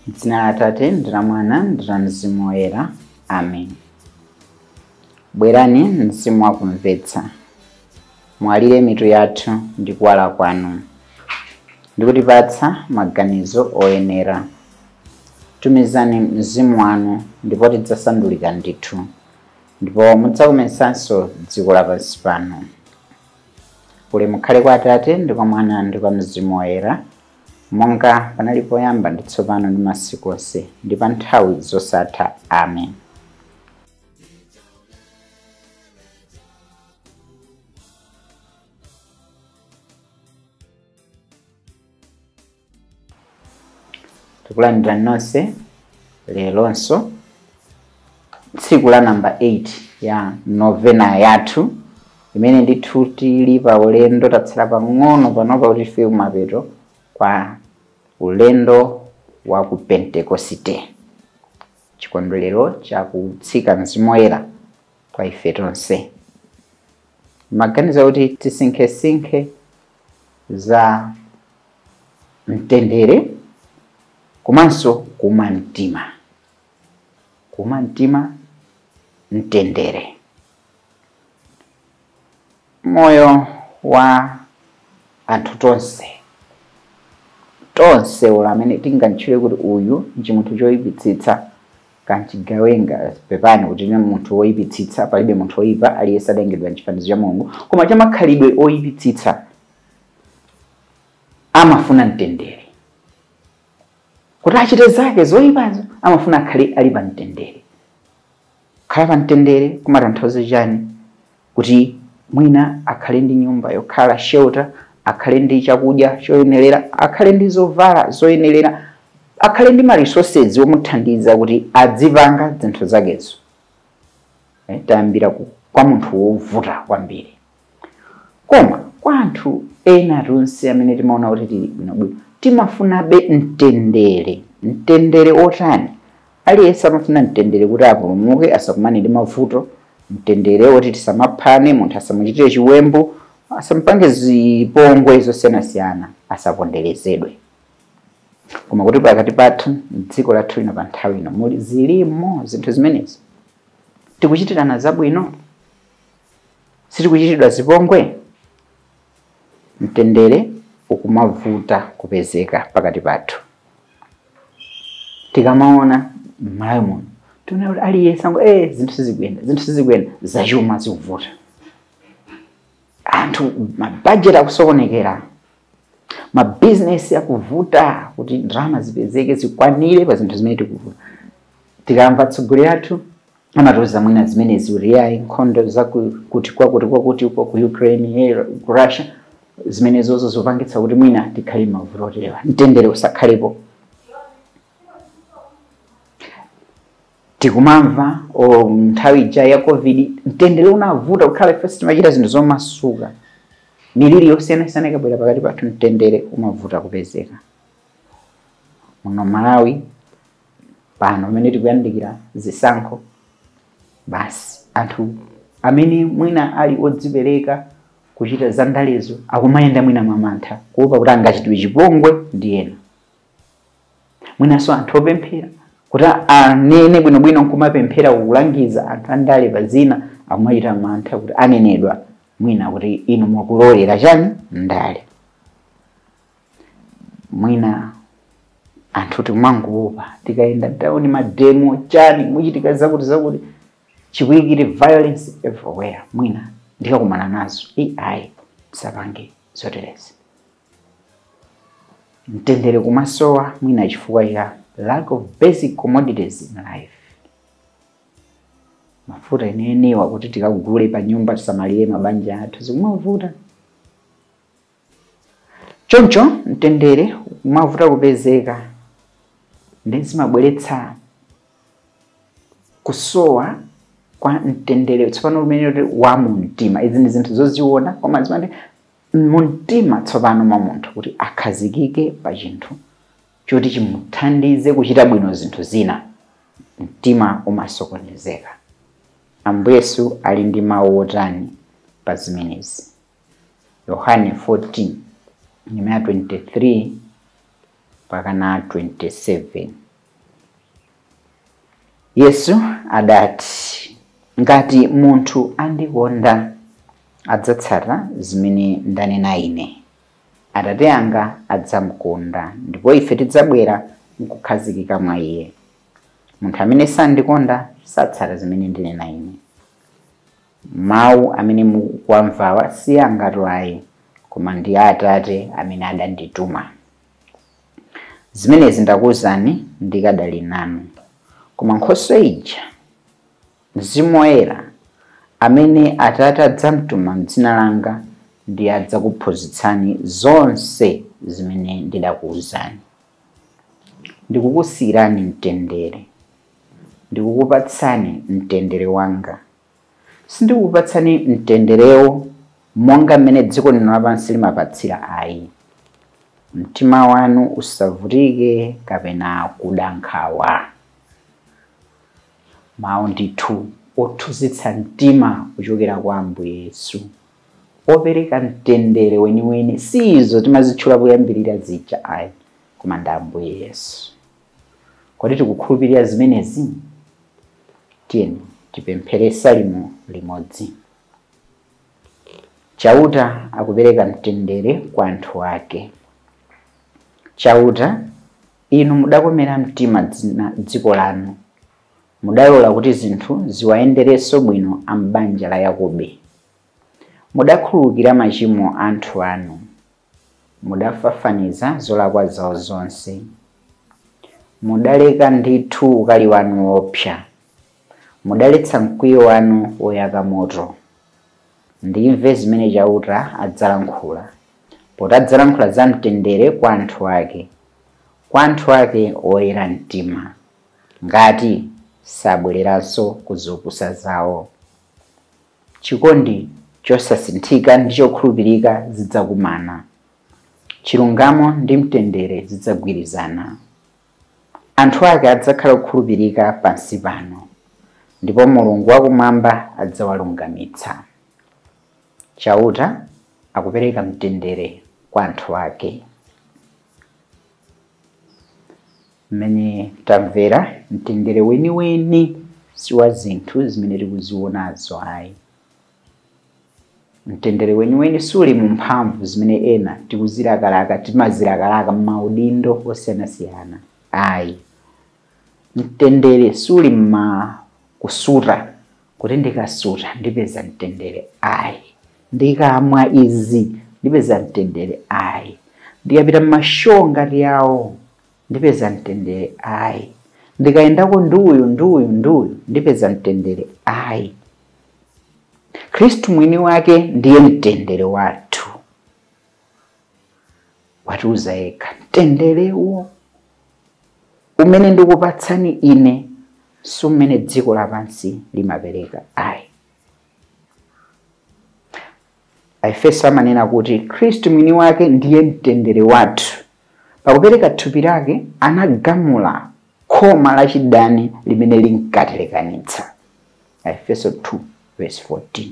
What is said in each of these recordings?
M'dzina la Atate ndi la Mwana ndi la Mzimu Woyera. Amen. Bwerani mzimu wakumvetsa, mwalire mitu yathu ndi kuwala kwanu, ndikutipatsa maganizo oyenera. Tumizani mzimu wanu ndipo tidzasandulika ndithu, ndipo mudzakumetsanso dziko lapansi pano. Ulemu ukhale kwa Atate ndi kwa Mwana ndi kwa Mzimu Woyera, monga panali poyamba ndi tsopano ndi masiku onse ndi pa nthawi zosatha. Amen. Tikulandira nonse lelonso tsiku la namba 8 ya novena yathu, imene ndithu tili pa ulendo tatsala pang'ono panopa kuti tifike kumapeto kwa ulendo wa ku Pentekosite, chikondwerero cha kutsika Mzimu Woyera kwa ife tonse. Maganiza kuti tisinkhesinkhe za mtendere komanso kuma mtima, mtendere. Moyo wa anthu tonse ulamene tingatchule kuti uyu ndi munthu choyipitsitsa kanchigawenga pepani kuti ndi munthu woyipitsitsa. Palibe munthu woyipa, aliyense adalengedwa m'chifanizo cha Mulungu, koma chamakhalidwe oyipitsitsa amafuna mtendere. Kuti achite zake zoyipazo amafuna akhale ali pa mtendere. Kukhala pa mtendere kumatanthauza chani? Kuti mwina akhale ndi nyumba yokhala shelter, akhale ndi chakudya choyenerera, akhale ndi zovala zoyenerera, akhale ndi ma resources omuthandiza kuti adzipanga zinthu zakezo. Tayambira kwa munthu wovuta kwambiri. Koma kwa anthu ena tonse amene timaona kuti tili bwinobwino, timafunabe mtendere. Mtendere otani? Aliyense amafuna mtendere kuti apulumuke, asakumane ndi mavuto. Mtendere woti tisamaphane, munthu asamuchitire chiwembu, asampange zipongwe zosiyanasiyana, asaponderezedwe. Koma kuti pakati pathu m'dziko lathu lino pa nthawi ino muli zilimo zinthu zimenezi. Tikuchitirana zabwino, sitikuchitidwa zipongwe. Mtendere ukumavuta kupezeka pakati pathu. Tikamaona m'Malawi muno tiona kuti aliyense zinthu sizikuyenda, zachuma zikuvuta, anthu mabudget akusokonekera, mabizinesi akuvuta kuti ndalama zipezeke zikwanire pa zinthu zimene tikuvuta. Tikamva atsogoleri athu amatiuza mwina zimenezi kuti ayi nkhondo zakuti uko ku Ukraine, ku Russia, zimenezozo zopangitsa kuti mwina tikhale mavuto oterewa, mtendere usakhalepo. Tikumamva nthawi ija ya COVID, mtendere unavuta kukhala first timachita zinthu zomasuka. Miliri yosiyanasiyana ikabwera pakati pathu, mtendere umavuta kupezeka. Muno Malawi pano pamene tikuyandikira zisankho, basi anthu amene mwina ali odzipereka kuchita za ndalezo akumayenda mwina mamantha kuopa kuti angachitidwe chipongwe ndi ena. Mwinanso anthu opemphera kuti anene bwinobwino nkumapemphera kulangiza anthu andale pa zina, akumachita mantha kuti anenedwa mwina kuti inu mwakulolera chani ndale. Mwina anthu timangopa tikayenda taoni mademo chani muchitika zakuti chikuyikire violence everywhere, mwina ndikakumana nazo ayi sapange zoterezi. Mtendere kumasowa mwina chifukwa cha lack of basic commodities in life. Mafuta enenewa kuti tikagule pa nyumba tisamalire mabanja athu zikumavuta. Choncho mtendere umavuta kupezeka, ndi zimabweretsa kusowa kwa mtendere tsopano umene wa mumtima. Izi ndi zinthu zoziona koma zimati mumtima tsopano mwa munthu kuti akhazikike pa chinthu choti chimuthandize kuchita bwino zinthu zina, mtima umasokonezeka. Ambuye Yesu ali ndi mawu otani pa zimenezi? Yohane 14:23 mpaka na 27. Yesu adati, ngati munthu andikonda adzatsata zimene ndanena ine, Atate anga adzamukonda ndipo ife tidzabwera nkukhazikika mwa iye. Munthu amene sandikonda satsata zimene ndinena ine. Mawu amene mukuwamvawa si anga ayi, koma ndi Atate amene adandituma. Zimenezi ndakuwuzani ndikadali nanu. Koma Nkhoswe ija, Mzimu Woyera, amene Atate adzamtuma m'dzina langa, ndiye adzakuphunzitsani zonse zimene ndidakuwuzani. Ndikukusiyirani mtendere, ndikukupatsani mtendere wanga. Sindikukupatsani mtenderewo monga mmene dziko lino lapansi limapatsira ayi. Mtima wanu usavutike kapena kudankhawa. Mawu ndithu othunzitsa mtima kuchokera kwa Ambuye Yesu, opereka mtendere weniweni, si izo timazitchula kuyambirira zija ayi, koma ndi Ambuye Yesu. Kodi tikukhulupirira zimenezi? Tiyeni tipemphere salimo limodzi. Chauta akupereka mtendere kwa anthu ake. Chauta, inu mudakomera mtima dziko lanu, mudalola kuti zinthu ziwayenderenso bwino ambanja la Yakobe. Mudakhululukira machimo anthu anu, mudafafaniza zolakwa zawo zonse. Mudaleka ndithu ukali wanu wopsa, mudaletsa mkwiyo wanu woyaka moto. Ndimve zimene Chauta adzalankhula, poti adzalankhula za mtendere kwa anthu ake, kwa anthu ake oyera mtima, ngati sabwereranso ku zopusa zawo. Chikondi chosasinthika ndi chokhulupirika zidzakumana, chilungamo ndi mtendere zidzagwirizana. Anthu ake adzakhala okhulupirika pansi pano, ndipo Mulungu wakumwamba adzawalungamitsa. Chauta akupereka mtendere kwa anthu ake. Mmene tamvera, mtendere weniweni si wa zinthu zimene tikuzionazo ayi. Mtendere weniweni suli mu mphamvu zimene ena tikuzilakalaka, timazilakalaka m'maudindo osiyanasiyana ayi. Mtendere suli kusuta, kuti ndikasuta ndipeza mtendere ayi. Ndikamwa izi ndipeza mtendere ayi. Ndikapita m'mashow ngati yawo ndipeza mtendere ayi. Ndikayendako nduyu ndipeza mtendere ayi. Khristu mwini wake ndiye mtendere wathu. Watiuza yekha, mtenderewo umene ndikupatsani ine si umene dziko lapansi limapereka ayi. Aefeso amanena kuti Khristu mwini wake ndiye mtendere wathu. Pakupereka thupi lake anagamula khoma la chidani limene linkatilekanitsa. Aefeso 2:14.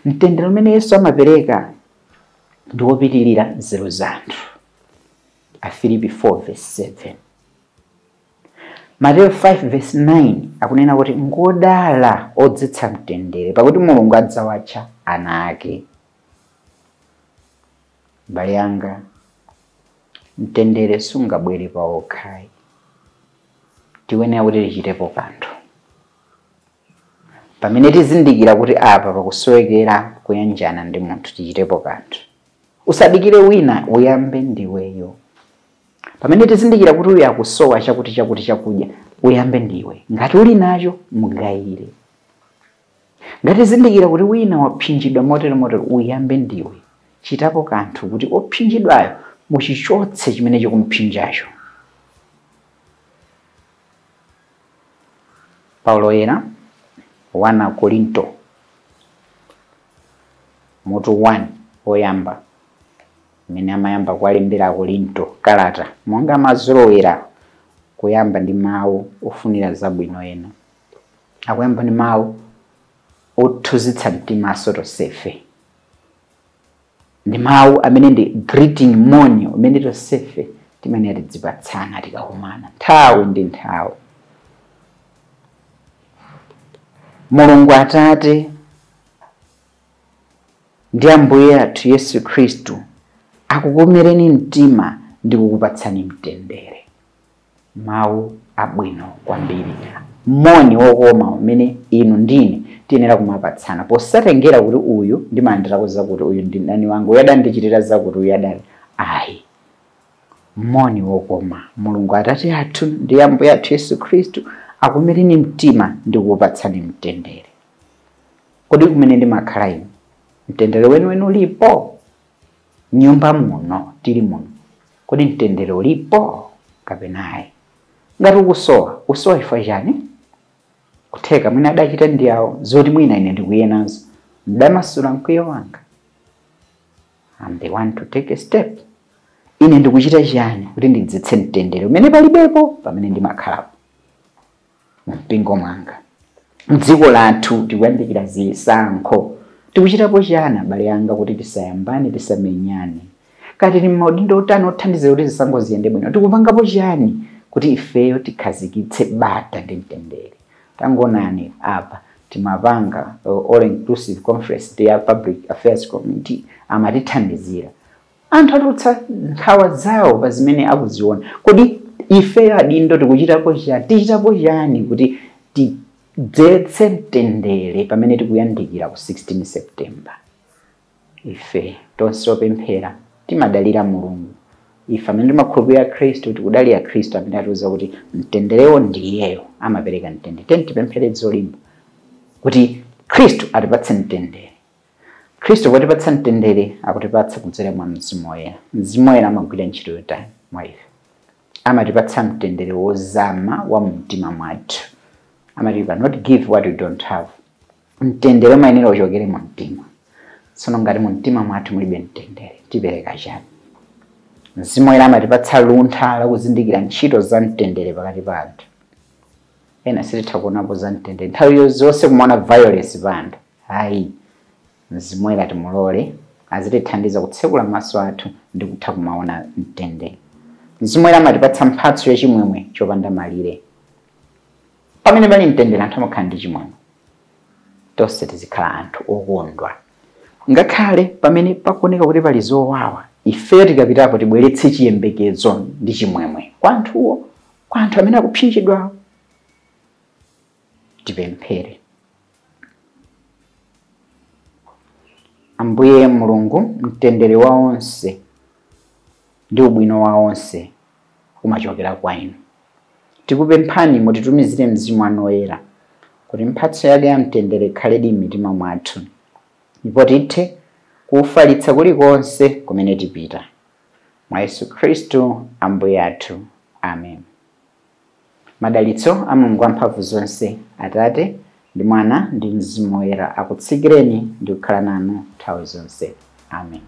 Mtendere umene Yesu amapereka ndi wopitirira nzeru zathu. Afilipi 4:7. Mateyu 5:9 akunena kuti ngodala odzetsa mtendere, pakuti Mulungu adzawatcha ana ake. Mbale yanga, mtendere sungabwere pawokha. Tiyenera kuti tichitepo kanthu. Pamene tizindikira kuti apa pakusowekera kuyanjana ndi munthu, tichitepo kanthu. Usadikire wina, uyambe ndiweyo. Pamene tizindikira kuti uyu akusowa chakudya, uyambe ndiwe. Ngati uli nacho, mugayire. Ngati tizindikira kuti wina waphinjidwa motero, uyambe ndiwe. Chitapo kanthu kuti ophinjidwayo muchichotse chimene chikumphinjacho. Paulo yena 1 Korinto mutu 1 oyamba, mene amayamba kuwalembera Korinto kalata, monga mazolowera kuyamba ndi mawu ofunira zabwino ena. Akuyamba ndi mawu othunzitsa mtima tonsefe. Ndi mawu amene ndi greeting moni umene tonsefe timayenera tidzipatsana tikakumana nthawi ndi nthawi. Mulungu Atate ndi Ambuye athu Yesu Khristu akukomereni mtima ndi kukupatsani mtendere. Mawu abwino kwambiri, moni wokoma umene inu ndine tiyenera kumapatsana posatengera kuti uyu ndimalandira zakuti uyu ndi ndani wangu, uyu adandichitira zakuti uyu adani. Ayi, moni wokoma. Mulungu Atate athu ndi Ambuye athu Yesu Khristu akukomereni mtima ndi kukupatsani mtendere. Kodi kumene ndimakhala inu mtendere wenu ulipo? Nyumba muno tili muno, kodi mtendere ulipo kapena ayi? Ngati ukusowa ifa chani? Kutheka mwina adachita ndi awo zoti mwina ine ndikuyenazo ndamasula mkwiyo wanga. I'm the one to take a step. Ine ndikuchita chani kuti ndidzetse mtendere umene palibepo pamene ndimakhalapo mpingo mwanga, mdziko lathu tikuyandikira zisankho. Tikuchitapo chani abale anga kuti tisayambane tisamenyane? Kati ni maudindo otani othandiza kuti zisankho ziyende bwino? Tikupangapo chani kuti ifeyo tikhazikitse bata ndi mtendere? Tangonani apa timapanga all inclusive conference ya public affairs committee amatithandizira. Anthu atutsa nkhawa zawo pa zimene akuziona. Kodi ifeyo adindo tikuchitapo chani? Tichitapo chani kuti tidzetse mtendere pamene tikuyandikira ku 16 September? Ife tonse opemphera timadalira Mulungu. Ife amene timakhulupirira Khristu tikudalira Khristu amene atiuza kuti mtenderewo ndiyeyo amapereka mtendere. Teni tipemphere zolimba kuti Khristu atipatse mtendere. Khristu potipatsa mtendere akutipatsa kudzera mwa Mzimu Woyera. Mzimu Woyera amagwira ntchito yotani mwa ife? Amatipatsa mtendere wozama wa mtima mwathu. Amati you cannot give what you don't have. Mtendere umayenera uchokere mu mtima. Tsono ngati mu mtima mwathu mulibe mtendere, tipereka chani? Mzimu Woyera amatipatsa luntha la kuzindikira ntchito za mtendere pakati pa anthu. Ena sititha kuonapo za mtendere nthawi zonse kumaona violence pa anthu. Ayi, Mzimu Woyera timulole azitithandiza kutsekula maso athu ndi kutha kumaona mtendere. Mzimu Woyera amatipatsa mphatso yachimwemwe chopanda malire. Pamene pali mtendere anthu amakhala ndi chimwemwe. Tonse tizikhala anthu okondwa. Ngakhale pamene pakuoneka kuti pali zowawa, ifeyo tikapitapo tibweretse chiyembekezo ndi chimwemwe kwa anthuwo, kwa anthu amene akupsinjidwawo. Tipemphere. Ambuye Mulungu, mtendere wa onse ndi ubwino wa onse umachokera kwa inu. Tikupemphani mutitumizire Mzimu wanu Woyera kuti mphatso yake ya mtendere ikhaledi m'mitima mwathu, ndipo tithe kuufalitsa kulikonse kumene tipita. Mwa Yesu Khristu Ambuye athu. Amen. Madalitso a Mulungu wamphamvu zonse, Atate ndi Mwana ndi Mzimu Woyera akutsikireni ndi kukhala nanu nthawi zonse. Amen.